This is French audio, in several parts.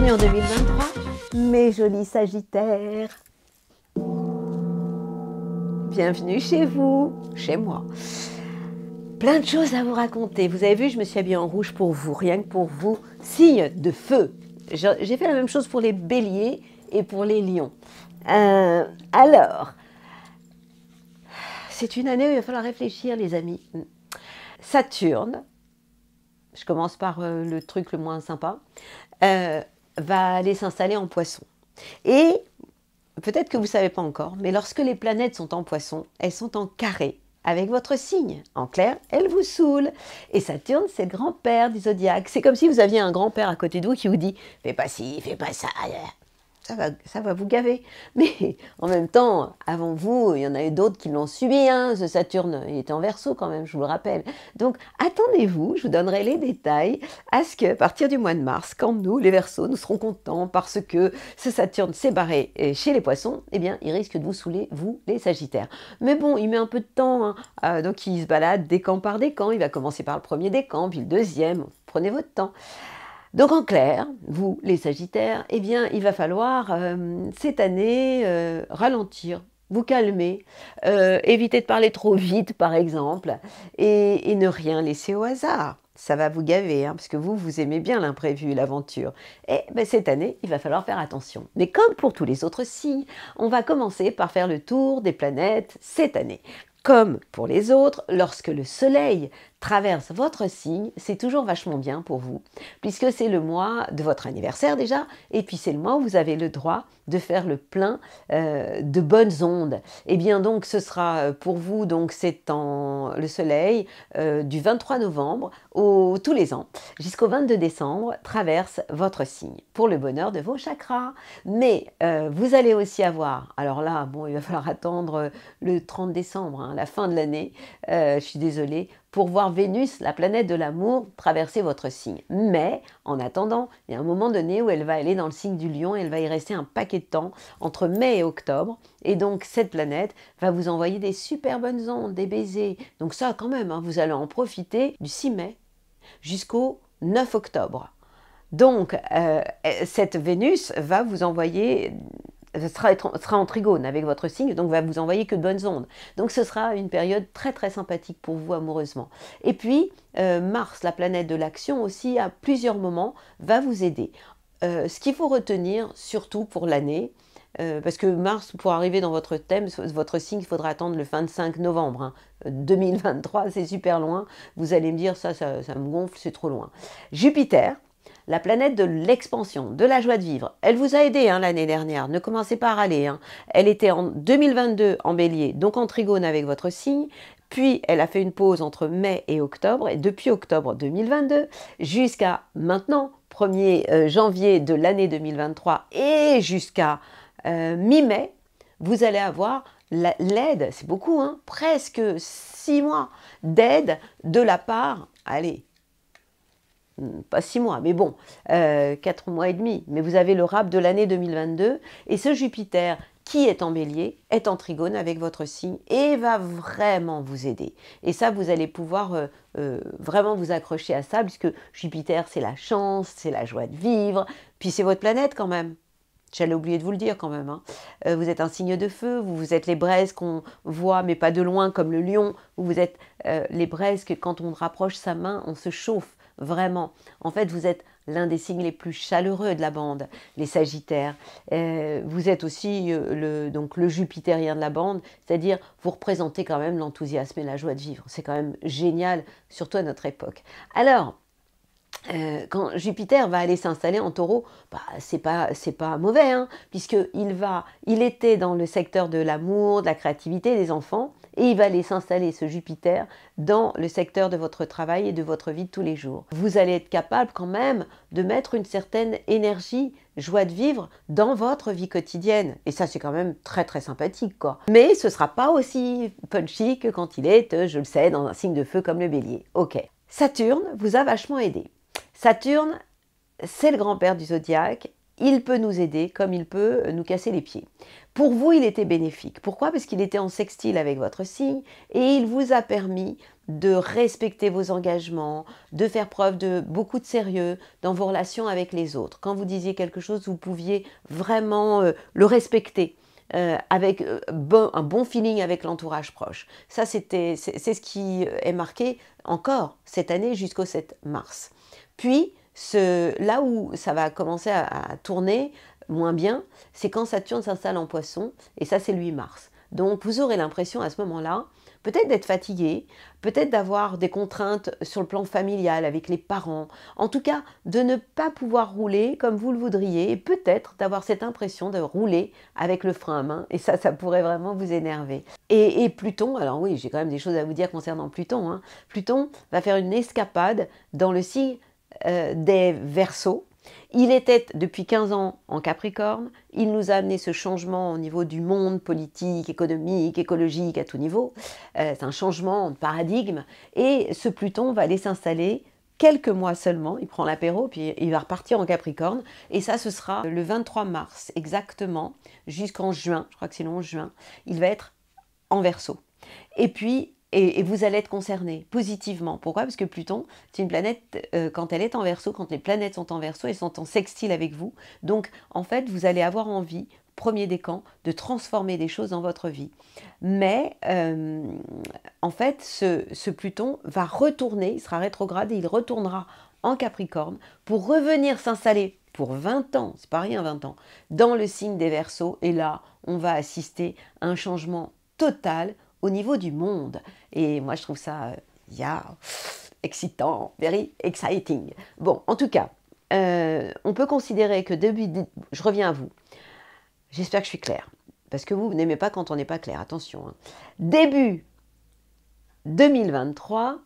Bienvenue en 2023, mes jolis Sagittaires. Bienvenue chez vous, chez moi. Plein de choses à vous raconter. Vous avez vu, je me suis habillée en rouge pour vous, rien que pour vous. Signe de feu. J'ai fait la même chose pour les béliers et pour les lions. Alors, c'est une année où il va falloir réfléchir, les amis. Saturne, je commence par le truc le moins sympa, va aller s'installer en Poisson. Et peut-être que vous ne savez pas encore, mais lorsque les planètes sont en Poisson, elles sont en carré avec votre signe. En clair, elles vous saoulent. Et Saturne, c'est le grand-père du zodiaque. C'est comme si vous aviez un grand-père à côté de vous qui vous dit « fais pas ci, fais pas ça ». Ça va vous gaver. Mais en même temps, avant vous, il y en a eu d'autres qui l'ont subi. Hein. Ce Saturne, il était en Verseau quand même, je vous le rappelle. Donc, attendez-vous, je vous donnerai les détails à ce que, à partir du mois de mars, quand nous, les Verseaux, nous serons contents parce que ce Saturne s'est barré chez les Poissons, eh bien, il risque de vous saouler, vous, les Sagittaires. Mais bon, il met un peu de temps. Hein. Donc, il se balade décan par décan. Il va commencer par le premier décan, puis le deuxième. Prenez votre temps. Donc en clair, vous les Sagittaires, eh bien il va falloir cette année ralentir, vous calmer, éviter de parler trop vite par exemple, et ne rien laisser au hasard. Ça va vous gaver, hein, parce que vous aimez bien l'imprévu, l'aventure. Et ben, cette année, il va falloir faire attention. Mais comme pour tous les autres signes, on va commencer par faire le tour des planètes cette année. Comme pour les autres, lorsque le soleil traverse votre signe, c'est toujours vachement bien pour vous, puisque c'est le mois de votre anniversaire déjà, et puis c'est le mois où vous avez le droit de faire le plein de bonnes ondes. Et bien donc ce sera pour vous, donc c'est le soleil du 23 novembre tous les ans, jusqu'au 22 décembre, traverse votre signe, pour le bonheur de vos chakras. Mais vous allez aussi avoir, alors là, bon, il va falloir attendre le 30 décembre, hein, la fin de l'année, je suis désolée, pour voir Vénus, la planète de l'amour, traverser votre signe. Mais, en attendant, il y a un moment donné où elle va aller dans le signe du lion et elle va y rester un paquet de temps, entre mai et octobre. Et donc, cette planète va vous envoyer des super bonnes ondes, des baisers. Donc ça, quand même, hein, vous allez en profiter du 6 mai jusqu'au 9 octobre. Donc, cette Vénus va vous envoyer... sera en trigone avec votre signe, donc va vous envoyer que de bonnes ondes. Donc ce sera une période très très sympathique pour vous amoureusement. Et puis Mars, la planète de l'action aussi, à plusieurs moments, va vous aider. Ce qu'il faut retenir, surtout pour l'année, parce que Mars, pour arriver dans votre thème, votre signe, il faudra attendre le 25 novembre. Hein. 2023, c'est super loin. Vous allez me dire, ça me gonfle, c'est trop loin. Jupiter, la planète de l'expansion, de la joie de vivre. Elle vous a aidé hein, l'année dernière, ne commencez pas à râler. Hein. Elle était en 2022 en bélier, donc en trigone avec votre signe. Puis elle a fait une pause entre mai et octobre, et depuis octobre 2022 jusqu'à maintenant, 1er janvier de l'année 2023 et jusqu'à mi-mai, vous allez avoir l'aide, c'est beaucoup, hein, presque 6 mois d'aide de la part, allez, pas 6 mois, mais bon, 4 mois et demi. Mais vous avez le rap de l'année 2022. Et ce Jupiter qui est en bélier, est en trigone avec votre signe et va vraiment vous aider. Et ça, vous allez pouvoir vraiment vous accrocher à ça, puisque Jupiter, c'est la chance, c'est la joie de vivre. Puis c'est votre planète quand même. J'allais oublier de vous le dire quand même. Hein. Vous êtes un signe de feu, vous êtes les braises qu'on voit, mais pas de loin comme le lion. Vous êtes les braises que quand on rapproche sa main, on se chauffe. Vraiment. En fait, vous êtes l'un des signes les plus chaleureux de la bande, les Sagittaires. Vous êtes aussi donc le Jupitérien de la bande, c'est-à-dire vous représentez quand même l'enthousiasme et la joie de vivre. C'est quand même génial, surtout à notre époque. Alors, quand Jupiter va aller s'installer en Taureau, bah, c'est pas mauvais, hein, puisqu'il était dans le secteur de l'amour, de la créativité, des enfants, et il va aller s'installer, ce Jupiter, dans le secteur de votre travail et de votre vie de tous les jours. Vous allez être capable quand même de mettre une certaine énergie, joie de vivre dans votre vie quotidienne. Et ça, c'est quand même très très sympathique, quoi. Mais ce ne sera pas aussi punchy que quand il est, je le sais, dans un signe de feu comme le Bélier. Ok. Saturne vous a vachement aidé. Saturne, c'est le grand-père du zodiaque. Il peut nous aider comme il peut nous casser les pieds. Pour vous, il était bénéfique. Pourquoi? Parce qu'il était en sextile avec votre signe et il vous a permis de respecter vos engagements, de faire preuve de beaucoup de sérieux dans vos relations avec les autres. Quand vous disiez quelque chose, vous pouviez vraiment le respecter. Avec un bon feeling avec l'entourage proche. Ça, c'est ce qui est marqué encore cette année jusqu'au 7 mars. Puis, là où ça va commencer à tourner moins bien, c'est quand Saturne s'installe en Poisson, et ça, c'est le 8 mars. Donc, vous aurez l'impression à ce moment-là, peut-être d'être fatigué, peut-être d'avoir des contraintes sur le plan familial avec les parents, en tout cas de ne pas pouvoir rouler comme vous le voudriez, et peut-être d'avoir cette impression de rouler avec le frein à main, et ça pourrait vraiment vous énerver. Et Pluton, alors oui, j'ai quand même des choses à vous dire concernant Pluton, hein. Pluton va faire une escapade dans le signe des Verseaux. Il était depuis 15 ans en Capricorne, il nous a amené ce changement au niveau du monde politique, économique, écologique, à tout niveau. C'est un changement de paradigme et ce Pluton va aller s'installer quelques mois seulement, il prend l'apéro, puis il va repartir en Capricorne et ça ce sera le 23 mars exactement, jusqu'en juin, je crois que c'est le 11 juin, il va être en Verseau. Et puis et vous allez être concerné positivement. Pourquoi? Parce que Pluton, c'est une planète, quand elle est en Verseau, quand les planètes sont en Verseau, elles sont en sextile avec vous. Donc, en fait, vous allez avoir envie, premier décan, de transformer des choses dans votre vie. Mais, en fait, ce Pluton va retourner, il sera rétrograde et il retournera en Capricorne pour revenir s'installer pour 20 ans, c'est pas rien 20 ans, dans le signe des Verseaux. Et là, on va assister à un changement total au niveau du monde. Et moi, je trouve ça, excitant, very exciting. Bon, en tout cas, on peut considérer que je reviens à vous. J'espère que je suis claire. Parce que vous n'aimez pas quand on n'est pas clair, attention. Hein. Début 2023,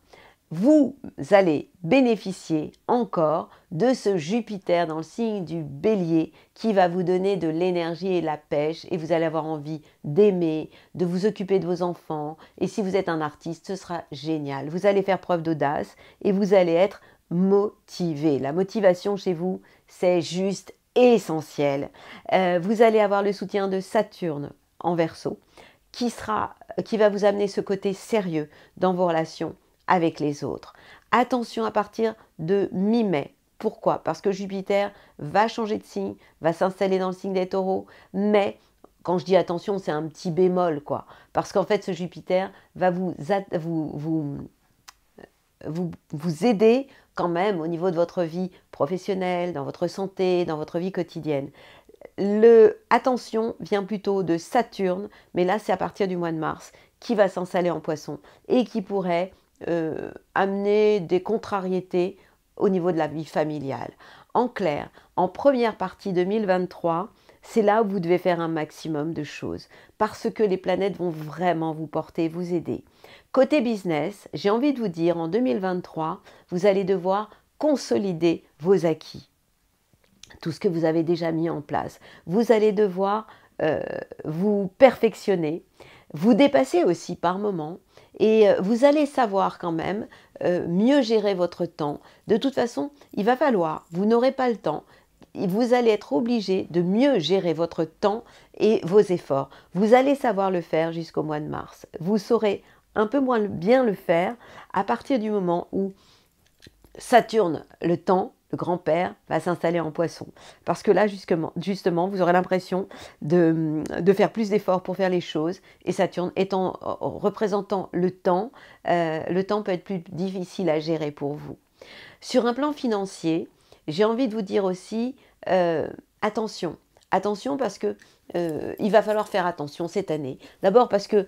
vous allez bénéficier encore de ce Jupiter dans le signe du Bélier qui va vous donner de l'énergie et la pêche et vous allez avoir envie d'aimer, de vous occuper de vos enfants et si vous êtes un artiste, ce sera génial. Vous allez faire preuve d'audace et vous allez être motivé. La motivation chez vous, c'est juste essentiel. Vous allez avoir le soutien de Saturne en Verseau qui va vous amener ce côté sérieux dans vos relations avec les autres. Attention à partir de mi-mai. Pourquoi? Parce que Jupiter va changer de signe, va s'installer dans le signe des Taureaux, mais quand je dis attention, c'est un petit bémol, quoi. Parce qu'en fait, ce Jupiter va vous aider quand même au niveau de votre vie professionnelle, dans votre santé, dans votre vie quotidienne. Attention vient plutôt de Saturne, mais là c'est à partir du mois de mars, qui va s'installer en Poisson et qui pourrait amener des contrariétés au niveau de la vie familiale. En clair, en première partie 2023, c'est là où vous devez faire un maximum de choses parce que les planètes vont vraiment vous porter, vous aider. Côté business, j'ai envie de vous dire, en 2023, vous allez devoir consolider vos acquis. Tout ce que vous avez déjà mis en place. Vous allez devoir vous perfectionner, vous dépasser aussi par moments et vous allez savoir quand même mieux gérer votre temps. De toute façon, il va falloir, vous n'aurez pas le temps, vous allez être obligé de mieux gérer votre temps et vos efforts. Vous allez savoir le faire jusqu'au mois de mars. Vous saurez un peu moins bien le faire à partir du moment où Saturne, le temps, le grand-père, va s'installer en Poisson. Parce que là, justement, vous aurez l'impression de faire plus d'efforts pour faire les choses. Et Saturne représentant le temps peut être plus difficile à gérer pour vous. Sur un plan financier, j'ai envie de vous dire aussi, attention. Attention parce que il va falloir faire attention cette année. D'abord parce que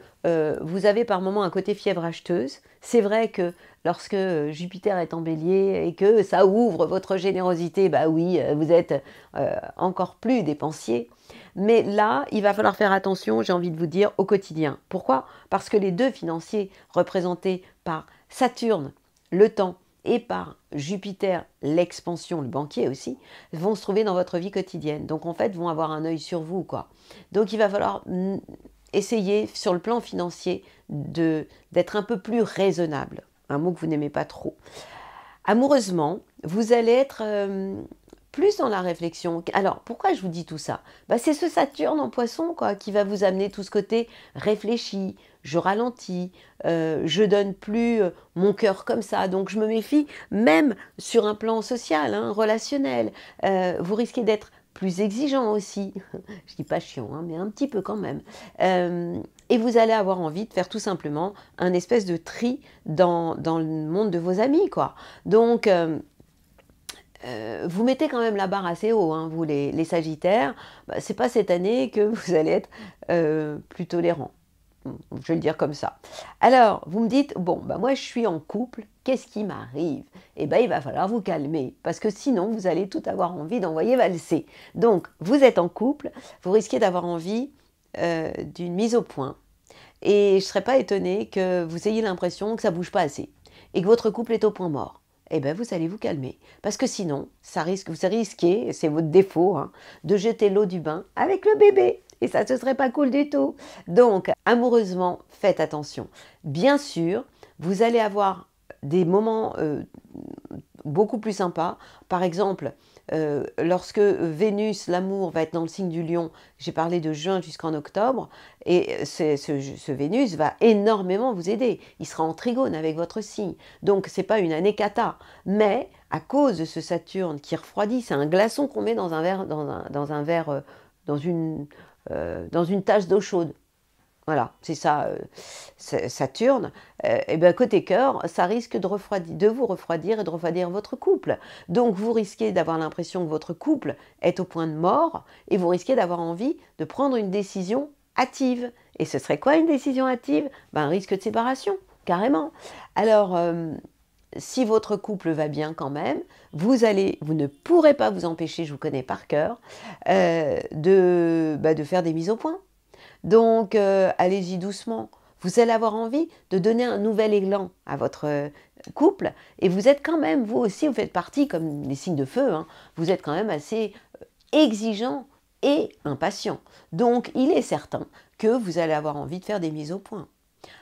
vous avez par moments un côté fièvre acheteuse. C'est vrai que lorsque Jupiter est en Bélier et que ça ouvre votre générosité, bah oui, vous êtes encore plus dépensier. Mais là, il va falloir faire attention, j'ai envie de vous dire, au quotidien. Pourquoi? Parce que les deux financiers représentés par Saturne, le temps, et par Jupiter, l'expansion, le banquier aussi, vont se trouver dans votre vie quotidienne. Donc en fait, vont avoir un œil sur vous, quoi. Donc il va falloir essayer, sur le plan financier, d'être un peu plus raisonnable. Un mot que vous n'aimez pas trop. Amoureusement, vous allez être plus dans la réflexion. Alors, pourquoi je vous dis tout ça? Bah, c'est ce Saturne en Poisson quoi, qui va vous amener tout ce côté réfléchi, je ralentis, je donne plus mon cœur comme ça. Donc, je me méfie même sur un plan social, hein, relationnel. Vous risquez d'être plus exigeant aussi. Je dis pas chiant, hein, mais un petit peu quand même. Et vous allez avoir envie de faire tout simplement un espèce de tri dans le monde de vos amis, quoi. Donc, vous mettez quand même la barre assez haut, hein, vous les Sagittaires. Bah, c'est pas cette année que vous allez être plus tolérant. Je vais le dire comme ça. Alors, vous me dites, bon, bah moi je suis en couple, qu'est-ce qui m'arrive? Eh bien, il va falloir vous calmer, parce que sinon, vous allez tout avoir envie d'envoyer valser. Donc, vous êtes en couple, vous risquez d'avoir envie d'une mise au point. Et je ne serais pas étonnée que vous ayez l'impression que ça ne bouge pas assez, et que votre couple est au point mort. Eh bien, vous allez vous calmer, parce que sinon, vous risquez, et c'est votre défaut, hein, de jeter l'eau du bain avec le bébé. Et ça, ce serait pas cool du tout. Donc, amoureusement, faites attention. Bien sûr, vous allez avoir des moments beaucoup plus sympas. Par exemple, lorsque Vénus, l'amour, va être dans le signe du Lion, j'ai parlé de juin jusqu'en octobre, et ce Vénus va énormément vous aider. Il sera en trigone avec votre signe. Donc, ce n'est pas une année cata. Mais, à cause de ce Saturne qui refroidit, c'est un glaçon qu'on met dans un verre, dans une tasse d'eau chaude. Voilà, c'est ça, Saturne. Et bien, côté cœur, ça risque de vous refroidir et de refroidir votre couple. Donc, vous risquez d'avoir l'impression que votre couple est au point de mort et vous risquez d'avoir envie de prendre une décision hâtive. Et ce serait quoi une décision hâtive? Un risque de séparation, carrément. Alors, si votre couple va bien quand même, vous ne pourrez pas vous empêcher, je vous connais par cœur, de faire des mises au point. Donc, allez-y doucement. Vous allez avoir envie de donner un nouvel élan à votre couple. Et vous êtes quand même, vous aussi, vous faites partie, comme les signes de feu, hein, vous êtes quand même assez exigeant et impatient. Donc, il est certain que vous allez avoir envie de faire des mises au point.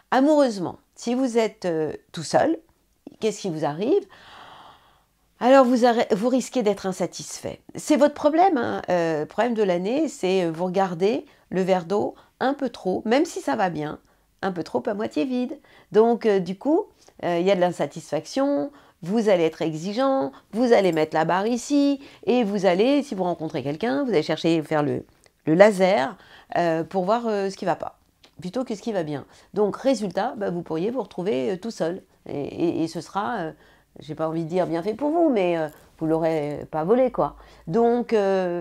Amoureusement, si vous êtes tout seul, qu'est-ce qui vous arrive? Alors, vous risquez d'être insatisfait. C'est votre problème, hein. Le problème de l'année, c'est vous regardez le verre d'eau un peu trop, même si ça va bien, un peu trop à moitié vide. Donc, du coup, il y a de l'insatisfaction, vous allez être exigeant, vous allez mettre la barre ici, et vous allez, si vous rencontrez quelqu'un, vous allez chercher faire le laser pour voir ce qui ne va pas, plutôt que ce qui va bien. Donc, résultat, vous pourriez vous retrouver tout seul. Et ce sera... j'ai pas envie de dire bien fait pour vous, mais vous l'aurez pas volé, quoi. Donc,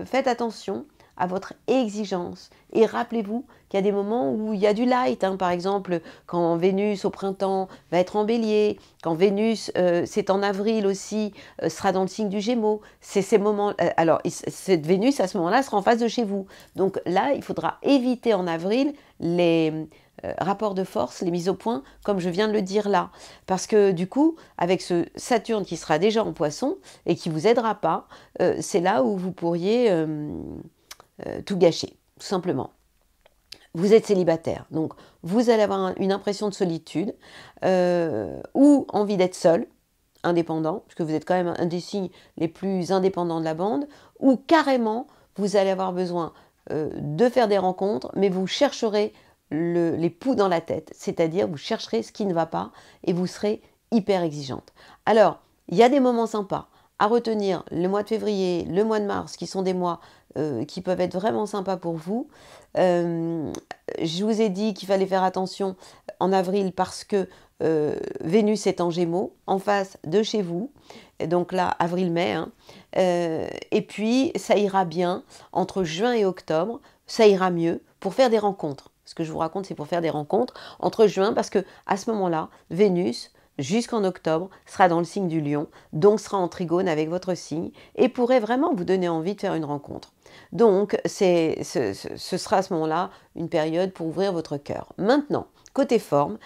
faites attention à votre exigence. Et rappelez-vous qu'il y a des moments où il y a du light. Hein. Par exemple, quand Vénus, au printemps, va être en bélier, quand Vénus, c'est en avril aussi, sera dans le signe du Gémeaux. C'est ces moments... alors, cette Vénus, à ce moment-là, sera en face de chez vous. Donc là, il faudra éviter en avril les... rapport de force, les mises au point, comme je viens de le dire là. Parce que du coup, avec ce Saturne qui sera déjà en Poisson et qui ne vous aidera pas, c'est là où vous pourriez tout gâcher, tout simplement. Vous êtes célibataire, donc vous allez avoir une impression de solitude ou envie d'être seul, indépendant, parce que vous êtes quand même un des signes les plus indépendants de la bande, ou carrément, vous allez avoir besoin de faire des rencontres, mais vous chercherez les poux dans la tête, c'est-à-dire vous chercherez ce qui ne va pas et vous serez hyper exigeante. Alors, il y a des moments sympas à retenir, le mois de février, le mois de mars, qui sont des mois qui peuvent être vraiment sympas pour vous. Je vous ai dit qu'il fallait faire attention en avril parce que Vénus est en Gémeaux, en face de chez vous, et donc là, avril-mai, hein. Et puis ça ira bien entre juin et octobre, ça ira mieux pour faire des rencontres. Ce que je vous raconte, c'est pour faire des rencontres entre juin, parce que à ce moment-là, Vénus, jusqu'en octobre, sera dans le signe du Lion, donc sera en trigone avec votre signe, et pourrait vraiment vous donner envie de faire une rencontre. Donc, ce sera à ce moment-là une période pour ouvrir votre cœur. Maintenant, côté forme,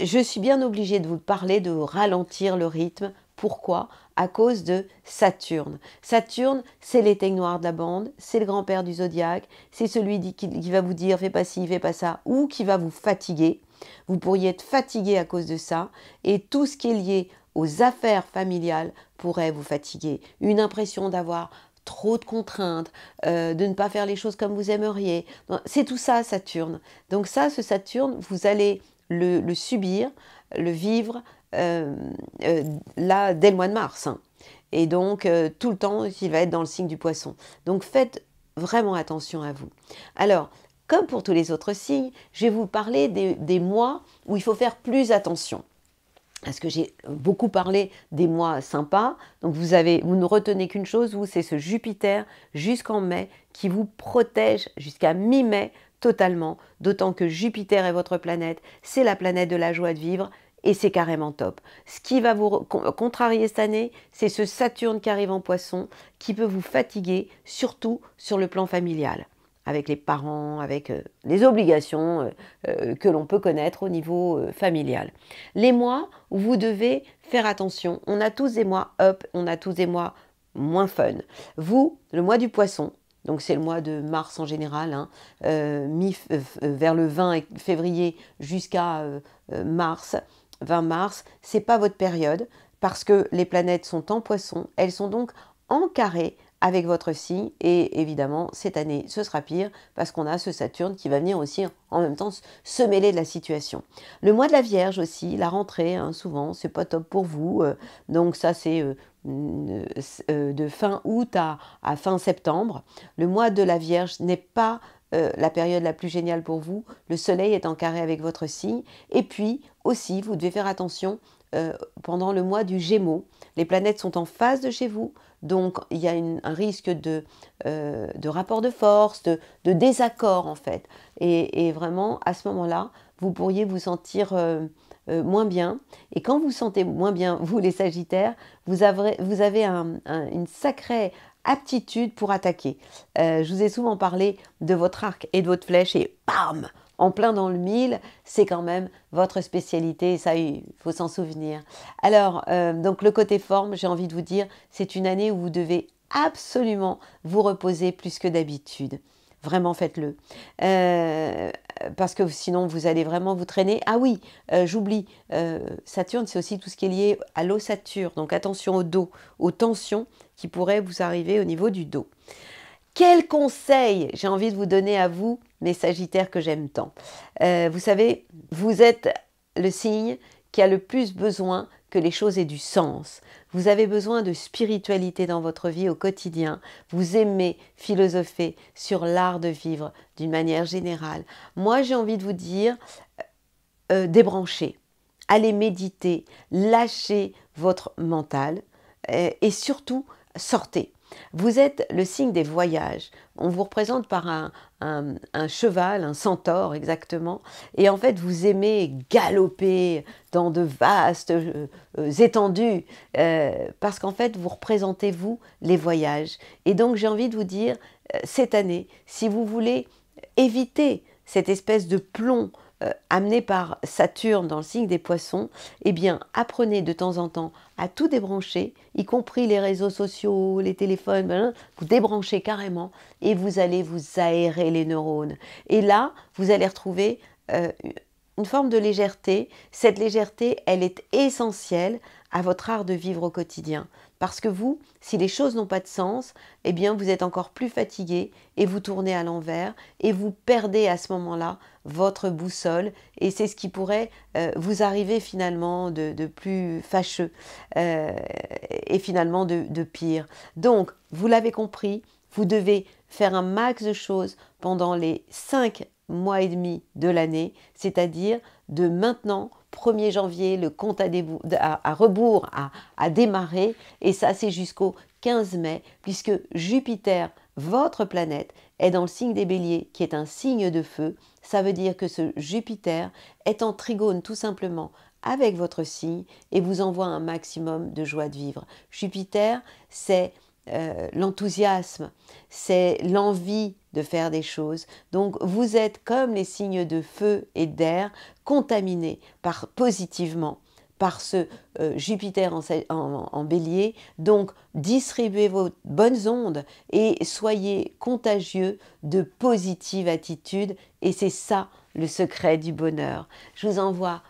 je suis bien obligée de vous parler de ralentir le rythme. Pourquoi? À cause de Saturne. Saturne, c'est l'éteigne noire de la bande, c'est le grand-père du zodiaque, c'est celui qui va vous dire « fais pas ci, fais pas ça » ou qui va vous fatiguer. Vous pourriez être fatigué à cause de ça, et tout ce qui est lié aux affaires familiales pourrait vous fatiguer. Une impression d'avoir trop de contraintes, de ne pas faire les choses comme vous aimeriez. C'est tout ça, Saturne. Donc ça, ce Saturne, vous allez le subir, le vivre là, dès le mois de mars. Hein. Et donc, tout le temps, il va être dans le signe du Poisson. Donc, faites vraiment attention à vous. Alors, comme pour tous les autres signes, je vais vous parler des mois où il faut faire plus attention. Parce que j'ai beaucoup parlé des mois sympas. Donc, vous ne retenez qu'une chose, vous, c'est ce Jupiter jusqu'en mai qui vous protège jusqu'à mi-mai totalement. D'autant que Jupiter est votre planète, c'est la planète de la joie de vivre. Et c'est carrément top. Ce qui va vous contrarier cette année, c'est ce Saturne qui arrive en Poisson, qui peut vous fatiguer, surtout sur le plan familial, avec les parents, avec les obligations que l'on peut connaître au niveau familial. Les mois où vous devez faire attention, on a tous des mois up, on a tous des mois moins fun. Vous, le mois du Poisson, donc c'est le mois de mars en général, hein, vers le 20 février jusqu'à mars, 20 mars, c'est pas votre période parce que les planètes sont en Poisson, elles sont donc en carré avec votre signe et évidemment cette année ce sera pire parce qu'on a ce Saturne qui va venir aussi en même temps se mêler de la situation. Le mois de la Vierge aussi, la rentrée, hein, souvent c'est pas top pour vous, donc ça c'est de fin août à fin septembre. Le mois de la Vierge n'est pas la période la plus géniale pour vous, le soleil est en carré avec votre signe, et puis aussi vous devez faire attention pendant le mois du Gémeaux, les planètes sont en phase de chez vous, donc il y a un risque de rapport de force, de désaccord en fait, et vraiment à ce moment-là, vous pourriez vous sentir moins bien, et quand vous sentez moins bien, vous les Sagittaires, vous avez une sacrée aptitude pour attaquer. Je vous ai souvent parlé de votre arc et de votre flèche et bam, en plein dans le mille, c'est quand même votre spécialité, ça il faut s'en souvenir. Alors, donc le côté forme, j'ai envie de vous dire, c'est une année où vous devez absolument vous reposer plus que d'habitude. Vraiment faites-le. Parce que sinon vous allez vraiment vous traîner. Ah oui, j'oublie, Saturne c'est aussi tout ce qui est lié à l'ossature, donc attention au dos, aux tensions qui pourraient vous arriver au niveau du dos. Quel conseil j'ai envie de vous donner à vous, mes Sagittaires que j'aime tant. Vous savez, vous êtes le signe qui a le plus besoin que les choses aient du sens. Vous avez besoin de spiritualité dans votre vie au quotidien. Vous aimez philosopher sur l'art de vivre d'une manière générale. Moi, j'ai envie de vous dire, débranchez, allez méditer, lâchez votre mental et surtout, sortez. Vous êtes le signe des voyages. On vous représente par un cheval, un centaure exactement. Et en fait, vous aimez galoper dans de vastes étendues parce qu'en fait, vous représentez, vous, les voyages. Et donc, j'ai envie de vous dire, cette année, si vous voulez éviter cette espèce de plomb amené par Saturne dans le signe des Poissons, eh bien, apprenez de temps en temps à tout débrancher, y compris les réseaux sociaux, les téléphones, vous débranchez carrément et vous allez vous aérer les neurones. Et là, vous allez retrouver une forme de légèreté. Cette légèreté, elle est essentielle à votre art de vivre au quotidien. Parce que vous, si les choses n'ont pas de sens, eh bien vous êtes encore plus fatigué et vous tournez à l'envers et vous perdez à ce moment-là votre boussole et c'est ce qui pourrait vous arriver finalement de plus fâcheux et finalement de pire. Donc, vous l'avez compris, vous devez faire un max de choses pendant les 5 mois et demi de l'année, c'est-à-dire de maintenant 1er janvier, le compte à rebours a démarré et ça c'est jusqu'au 15 mai puisque Jupiter, votre planète, est dans le signe des Béliers qui est un signe de feu. Ça veut dire que ce Jupiter est en trigone tout simplement avec votre signe et vous envoie un maximum de joie de vivre. Jupiter, c'est l'enthousiasme, c'est l'envie de faire des choses. Donc vous êtes comme les signes de feu et d'air contaminés positivement par ce Jupiter en bélier. Donc distribuez vos bonnes ondes et soyez contagieux de positive attitude et c'est ça le secret du bonheur. Je vous envoie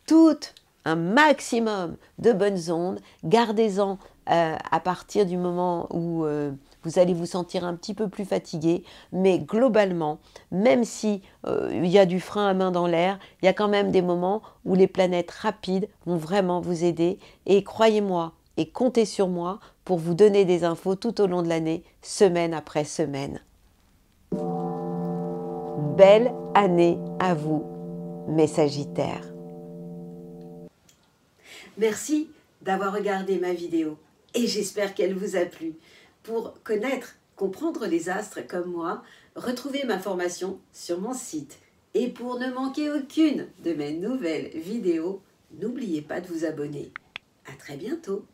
toute un maximum de bonnes ondes, gardez-en à partir du moment où vous allez vous sentir un petit peu plus fatigué, mais globalement, même si il y a du frein à main dans l'air, il y a quand même des moments où les planètes rapides vont vraiment vous aider, et croyez-moi, et comptez sur moi pour vous donner des infos tout au long de l'année, semaine après semaine. Belle année à vous, mes Sagittaires. Merci d'avoir regardé ma vidéo et j'espère qu'elle vous a plu. Pour connaître, comprendre les astres comme moi, retrouvez ma formation sur mon site. Et pour ne manquer aucune de mes nouvelles vidéos, n'oubliez pas de vous abonner. À très bientôt.